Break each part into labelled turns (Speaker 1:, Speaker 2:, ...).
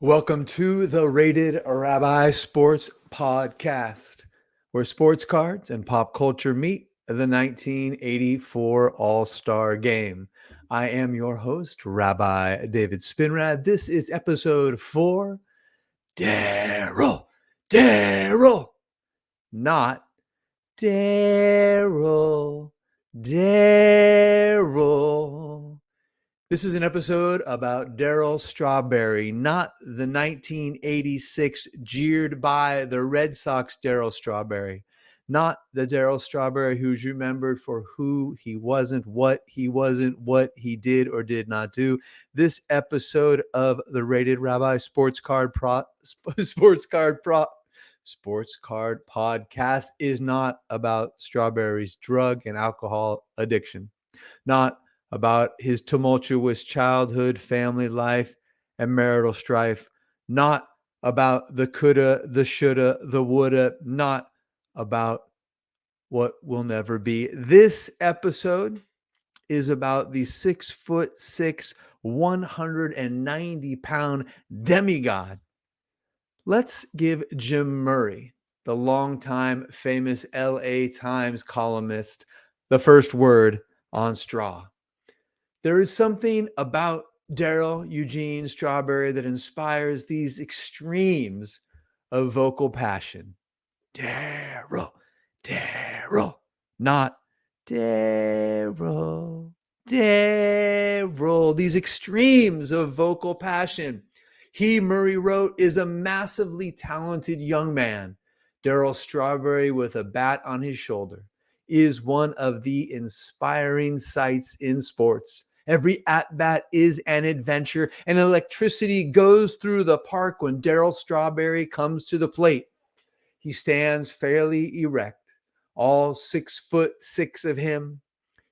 Speaker 1: Welcome to the Rated Rabbi Sports Podcast, where sports cards and pop culture meet the 1984 All-Star Game. I am your host, Rabbi David Spinrad. This is episode 4, Darryl, not Darryl. This is an episode about Darryl Strawberry, not the 1986 jeered by the Red Sox Darryl Strawberry, not the Darryl Strawberry who's remembered for who he wasn't, what he did or did not do. This episode of the Rated Rabbi Sports Card Podcast is not about Strawberry's drug and alcohol addiction, not about his tumultuous childhood, family life, and marital strife, not about the coulda, the shoulda, the woulda, not about what will never be. This episode is about the 6'6", 190-pound demigod. Let's give Jim Murray, the longtime famous LA Times columnist, the first word on Straw. There is something about Darryl Eugene Strawberry that inspires these extremes of vocal passion. Darryl, not Darryl. These extremes of vocal passion. He, Murray wrote, is a massively talented young man. Darryl Strawberry, with a bat on his shoulder, is one of the inspiring sights in sports. Every at-bat is an adventure, and electricity goes through the park when Darryl Strawberry comes to the plate. He stands fairly erect, all 6'6" of him,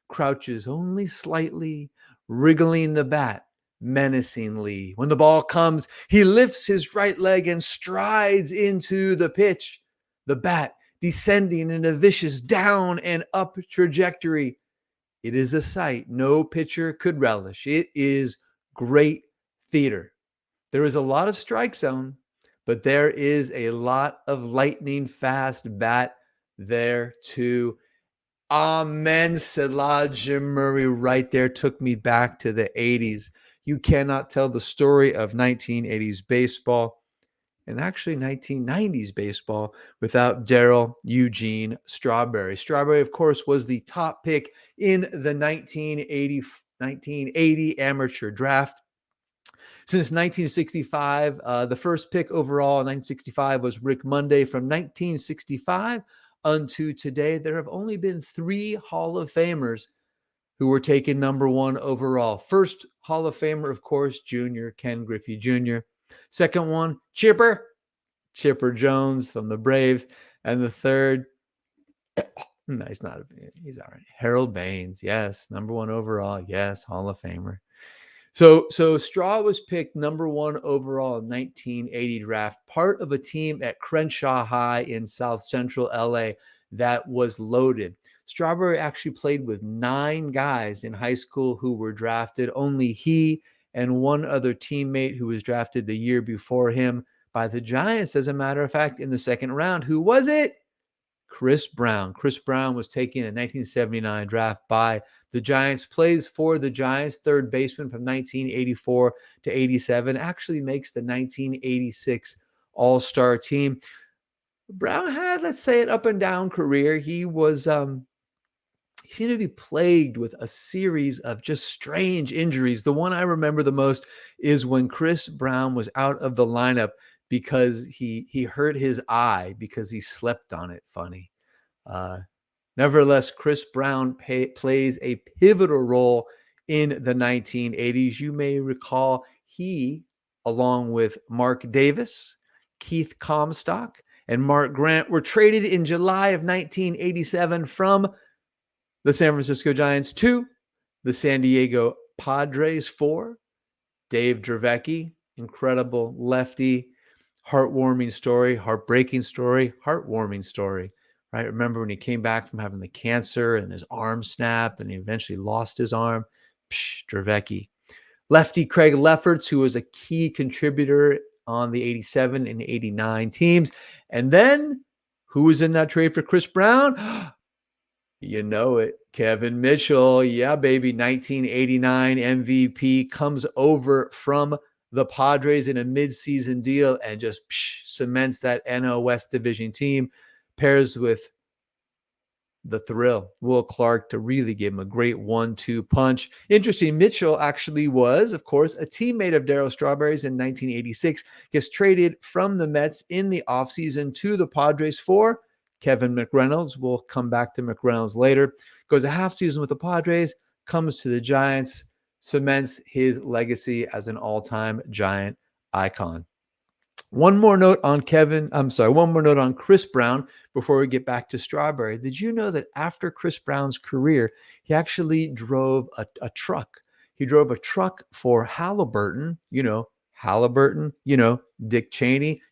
Speaker 1: crouches only slightly, wriggling the bat menacingly. When the ball comes, he lifts his right leg and strides into the pitch. The bat descending in a vicious down and up trajectory. It is a sight no pitcher could relish. It is great theater. There is a lot of strike zone, but there is a lot of lightning fast bat there too. Amen, Salah. Jim Murray right there took me back to the 80s. You cannot tell the story of 1980s baseball and actually 1990s baseball without Darryl Eugene Strawberry. Strawberry, of course, was the top pick in the 1980 amateur draft. Since 1965, the first pick overall in 1965 was Rick Monday. From 1965 unto today, there have only been 3 Hall of Famers who were taken number 1 overall. First Hall of Famer, of course, Junior, Ken Griffey Jr. Second one, Chipper Jones from the Braves. And the third, no, he's all right. Harold Baines, yes, number 1 overall, yes, Hall of Famer. So Straw was picked number 1 overall in 1980 draft, part of a team at Crenshaw High in South Central LA that was loaded. Strawberry actually played with 9 guys in high school who were drafted. Only he and one other teammate who was drafted the year before him by the Giants, as a matter of fact, in the second round. Who was it? Chris Brown. Chris Brown was taken in the 1979 draft by the Giants, plays for the Giants, third baseman from 1984 to 87, actually makes the 1986 All-Star team. Brown had, let's say, an up and down career. He seemed to be plagued with a series of just strange injuries. The one I remember the most is when Chris Brown was out of the lineup because he hurt his eye because he slept on it. Funny. Nevertheless, Chris Brown plays a pivotal role in the 1980s. You may recall he, along with Mark Davis, Keith Comstock, and Mark Grant, were traded in July of 1987 from the San Francisco Giants to the San Diego Padres for Dave Dravecky, incredible lefty, heartwarming story, heartbreaking story, heartwarming story. Right? Remember when he came back from having the cancer and his arm snapped and he eventually lost his arm? Dravecky. Lefty Craig Lefferts, who was a key contributor on the 87 and 89 teams. And then who was in that trade for Chris Brown? You know it, Kevin Mitchell. Yeah, baby. 1989 MVP comes over from the Padres in a midseason deal and just cements that NL West Division team. Pairs with the thrill, Will Clark, to really give him a great 1-2 punch. Interesting, Mitchell actually was, of course, a teammate of Darryl Strawberry's in 1986, gets traded from the Mets in the offseason to the Padres for Kevin McReynolds. We'll come back to McReynolds later. Goes a half season with the Padres, comes to the Giants, cements his legacy as an all-time Giant icon. One more note on Chris Brown before we get back to Strawberry. Did you know that after Chris Brown's career, he actually drove a truck? He drove a truck for Halliburton, Dick Cheney,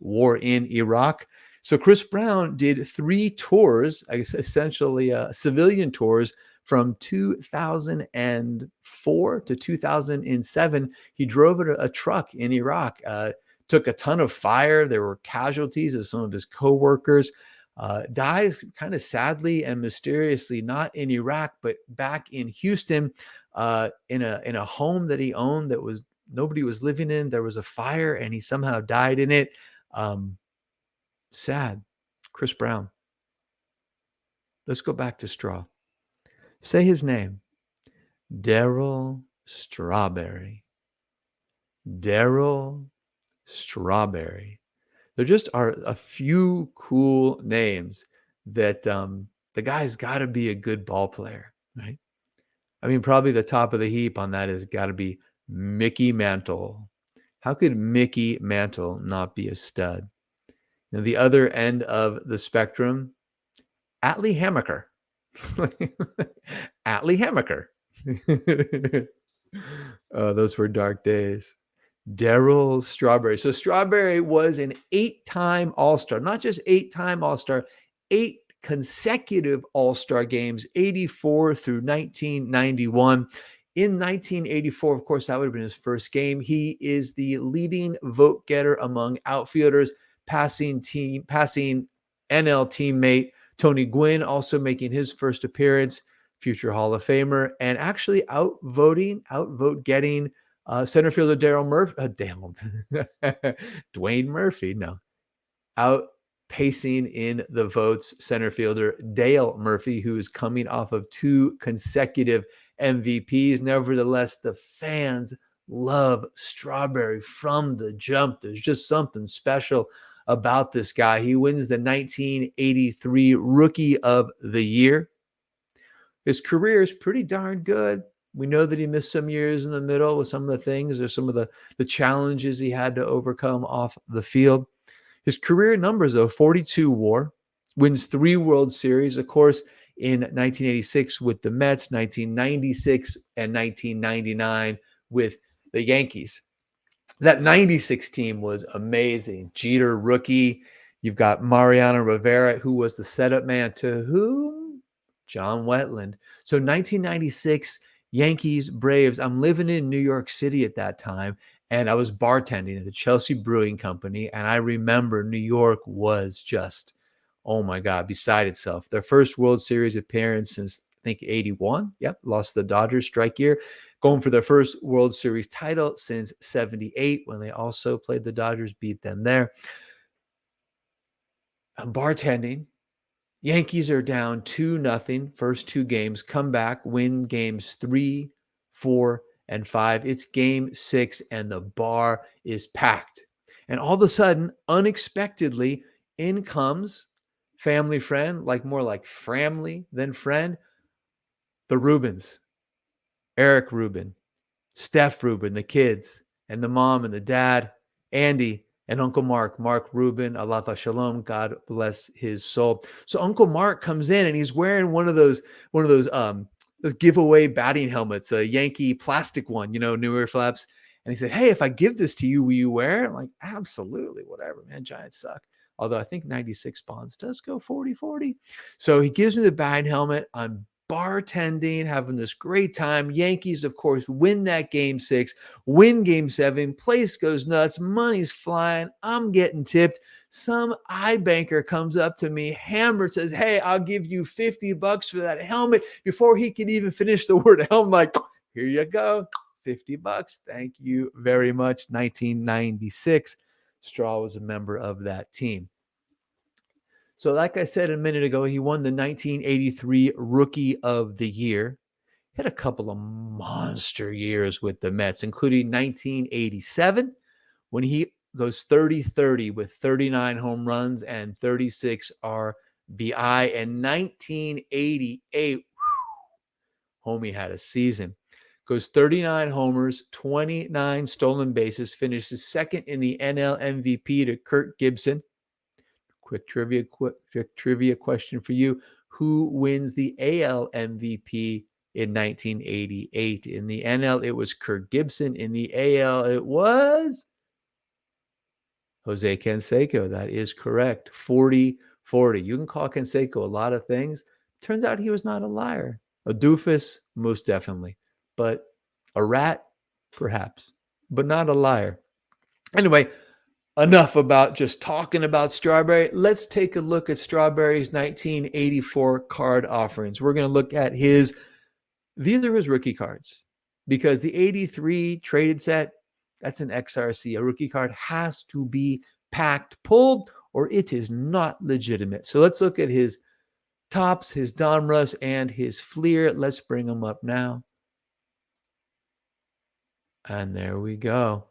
Speaker 1: war in Iraq. So Chris Brown did 3 tours, I guess essentially civilian tours from 2004 to 2007. He drove a truck in Iraq. Took a ton of fire. There were casualties of some of his co-workers. Dies kind of sadly and mysteriously, not in Iraq, but back in Houston, in a home that he owned that was nobody was living in. There was a fire and he somehow died in it. Sad. Chris Brown. Let's go back to Straw. Say his name. Darryl Strawberry. Darryl Strawberry. There just are a few cool names that the guy's got to be a good ball player, right? I mean, probably the top of the heap on that has got to be Mickey Mantle. How could Mickey Mantle not be a stud? The other end of the spectrum, Atlee Hammaker. Atlee Hammaker. Oh, those were dark days. Darryl Strawberry. So Strawberry was an 8-time All-Star, not just 8-time All-Star, 8 consecutive All-Star games, 84 through 1991. In 1984, of course, that would have been his first game. He is the leading vote getter among outfielders, passing NL teammate Tony Gwynn, also making his first appearance, future Hall of Famer, and actually outvote getting center fielder Dwayne Murphy, outpacing in the votes center fielder Dale Murphy, who is coming off of 2 consecutive MVPs. Nevertheless, the fans love Strawberry from the jump. There's just something special about this guy. He wins the 1983 Rookie of the Year. His career is pretty darn good. We know that he missed some years in the middle with some of the things or some of the challenges he had to overcome off the field. His career numbers, though, 42 WAR, wins 3 World Series, of course, in 1986 with the Mets, 1996 and 1999 with the Yankees. That 96 team was amazing. Jeter, rookie. You've got Mariano Rivera, who was the setup man to whom? John Wetland. So 1996, Yankees, Braves. I'm living in New York City at that time, and I was bartending at the Chelsea Brewing Company, and I remember New York was just, oh my God, beside itself. Their first World Series appearance since, I think, 81. Yep, lost the Dodgers strike year. Going for their first World Series title since 78, when they also played the Dodgers, beat them there. I'm bartending. Yankees are down 2-0, first 2 games, come back, win games 3, 4, and 5. It's game 6, and the bar is packed. And all of a sudden, unexpectedly, in comes family friend, more like family than friend, the Rubens, Eric Rubin, Steph Rubin, the kids, and the mom and the dad, Andy, and Uncle Mark Rubin, Alafa Shalom, God bless his soul. So Uncle Mark comes in and he's wearing one of those giveaway batting helmets, a Yankee plastic one, newer flaps. And he said, "Hey, if I give this to you, will you wear it?" I'm like, "Absolutely, whatever, man. Giants suck." Although I think 96 Bonds does go 40-40. So he gives me the batting helmet. I'm bartending, having this great time. Yankees, of course, win that game 6, win game 7. Place goes nuts. Money's flying. I'm getting tipped. Some iBanker comes up to me, hammered, says, "Hey, I'll give you $50 for that helmet." Before he can even finish the word helmet, I'm like, "Here you go. $50. Thank you very much." 1996. Straw was a member of that team. So like I said a minute ago, he won the 1983 Rookie of the Year. He had a couple of monster years with the Mets, including 1987 when he goes 30-30 with 39 home runs and 36 RBI. And 1988, homie had a season. Goes 39 homers, 29 stolen bases, finishes second in the NL MVP to Kirk Gibson. Quick trivia question for you. Who wins the AL MVP in 1988? In the NL, it was Kirk Gibson. In the AL, it was Jose Canseco. That is correct. 40-40. You can call Canseco a lot of things. Turns out he was not a liar. A doofus, most definitely. But a rat, perhaps. But not a liar. Anyway, enough about just talking about Strawberry. Let's take a look at Strawberry's 1984 card offerings. We're going to look at these are his rookie cards, because the 83 traded set, that's an XRC. A rookie card has to be packed, pulled, or it is not legitimate. So let's look at his tops, his Donruss, and his Fleer. Let's bring them up now. And there we go.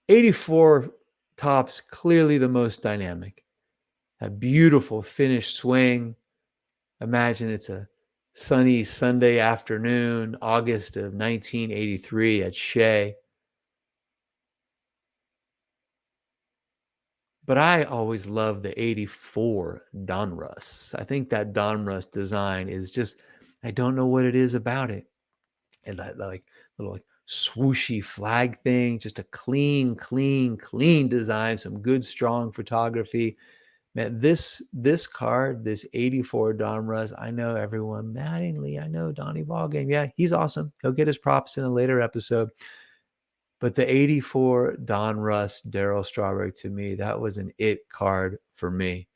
Speaker 1: 84 tops, clearly the most dynamic. A beautiful finished swing. Imagine it's a sunny Sunday afternoon, August of 1983 at Shea. But I always loved the 84 Donruss. I think that Donruss design is just, I don't know what it is about it. And that like little swooshy flag thing, just a clean design, some good, strong photography. Man, this card, this 84 Donruss, I know everyone, Mattingly, I know Donnie Ballgame. Yeah, he's awesome. He'll get his props in a later episode. But the 84 Donruss Darryl Strawberry, to me, that was an it card for me.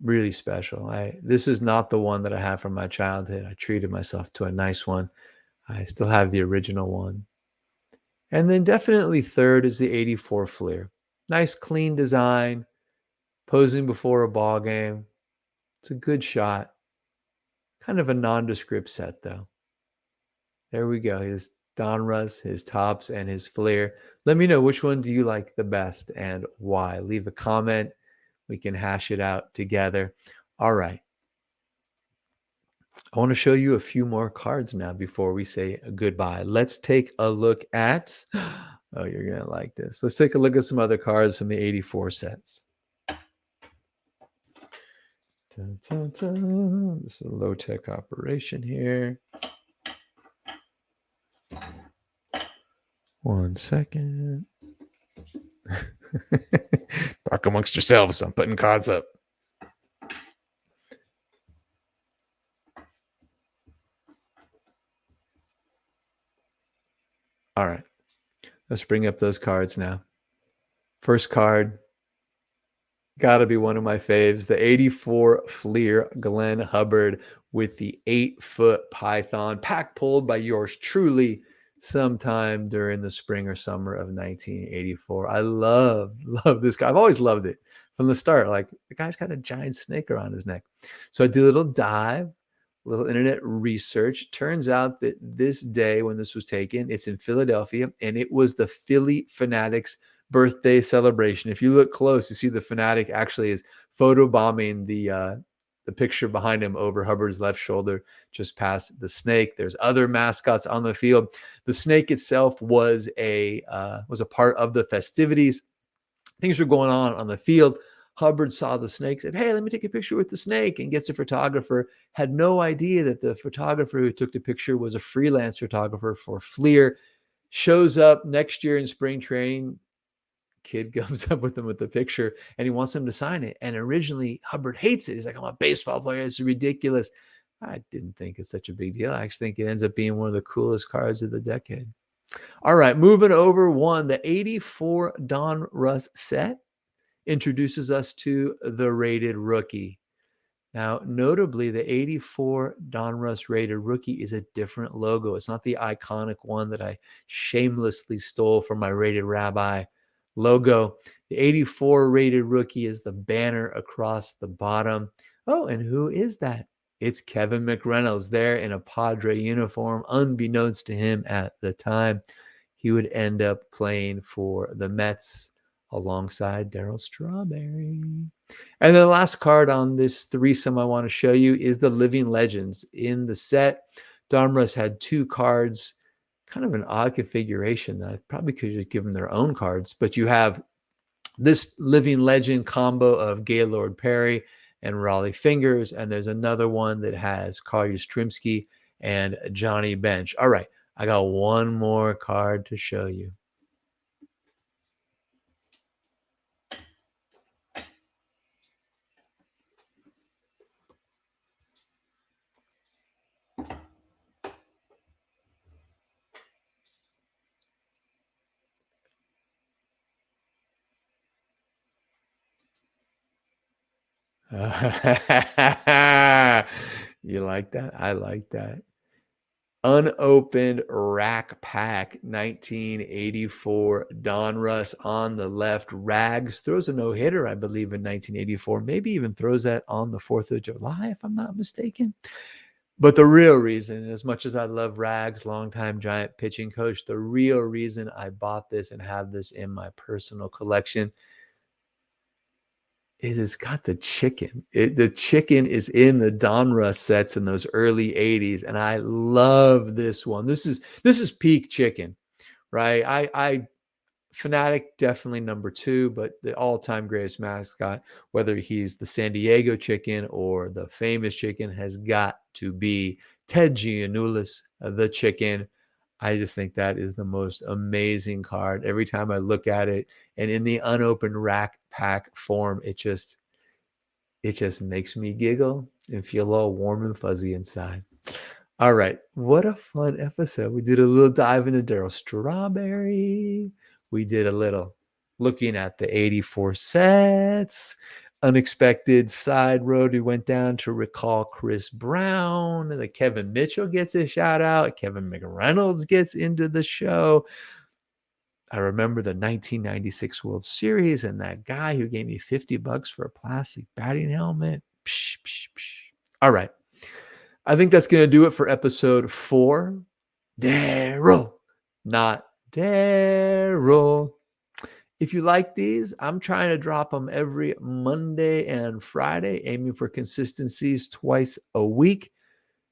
Speaker 1: Really special. This is not the one that I have from my childhood. I treated myself to a nice one. I still have the original one. And then definitely third is the 84 Fleer. Nice, clean design, posing before a ball game. It's a good shot. Kind of a nondescript set, though. There we go. His Donruss, his tops, and his Fleer. Let me know, which one do you like the best and why? Leave a comment. We can hash it out together. All right. I want to show you a few more cards now before we say goodbye. Let's take a look at, oh, you're going to like this. Let's take a look at some other cards from the 84 sets. Dun, dun, dun. This is a low-tech operation here. 1 second. Talk amongst yourselves. I'm putting cards up. All right. Let's bring up those cards now. First card, got to be one of my faves, the 84 Fleer Glenn Hubbard with the 8-foot python, pack pulled by yours truly sometime during the spring or summer of 1984. I love this guy. I've always loved it from the start. Like, the guy's got a giant snake around his neck. So I did a little dive, a little internet research. Turns out that this day when this was taken, it's in Philadelphia, and it was the Philly Fanatics birthday celebration. If you look close, you see the Fanatic actually is photobombing the picture behind him over Hubbard's left shoulder, just past the snake. There's other mascots on the field. The snake itself was a part of the festivities. Things were going on the field. Hubbard saw the snake, said, "Hey, let me take a picture with the snake," and gets a photographer. Had no idea that the photographer who took the picture was a freelance photographer for Fleer. Shows up next year in spring training, kid comes up with him with the picture and he wants him to sign it. And originally Hubbard hates it. He's like, I'm a baseball player. It's ridiculous. I didn't think it's such a big deal. I actually think it ends up being one of the coolest cards of the decade. All right, moving over one, the 84 Donruss set introduces us to the rated rookie. Now, notably, the 84 Donruss rated rookie is a different logo. It's not the iconic one that I shamelessly stole from my Rated Rabbi logo. The 84 rated rookie is the banner across the bottom. Oh, and who is that? It's Kevin McReynolds there in a Padre uniform. Unbeknownst to him at the time, he would end up playing for the Mets alongside Darryl Strawberry. And then the last card on this threesome I want to show you is the Living Legends. In the set, Donruss had two cards, kind of an odd configuration that I probably could just give them their own cards, but you have this Living Legend combo of Gaylord Perry and Raleigh Fingers, and there's another one that has Carl Yastrzemski and Johnny Bench. All right, I got one more card to show you. You like that? I like that. Unopened Rack Pack 1984 Donruss on the left. Rags throws a no-hitter, I believe, in 1984. Maybe even throws that on the 4th of July, if I'm not mistaken. But the real reason, as much as I love Rags, longtime Giant pitching coach, the real reason I bought this and have this in my personal collection, it has got the chicken. The chicken is in the Donruss sets in those early 80s, and I love this one. This is peak chicken, right? I Fanatic definitely number 2, but the all-time greatest mascot, whether he's the San Diego chicken or the famous chicken, has got to be Ted Giannoulis, the chicken. I just think that is the most amazing card. Every time I look at it, and in the unopened rack pack form, it just makes me giggle and feel all warm and fuzzy inside. All right, what a fun episode. We did a little dive into Darryl Strawberry. We did a little looking at the 84 sets. Unexpected side road. We went down to recall Chris Brown. And the Kevin Mitchell gets a shout out. Kevin McReynolds gets into the show. I remember the 1996 World Series and that guy who gave me $50 for a plastic batting helmet. Psh, psh, psh. All right. I think that's going to do it for episode 4. Darryl, not Darryl. If you like these, I'm trying to drop them every Monday and Friday, aiming for consistencies twice a week.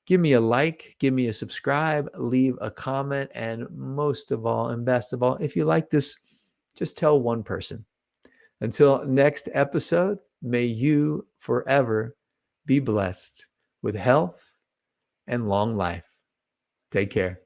Speaker 1: Give me a like, give me a subscribe, leave a comment, and most of all, and best of all, if you like this, just tell one person. Until next episode, may you forever be blessed with health and long life. Take care.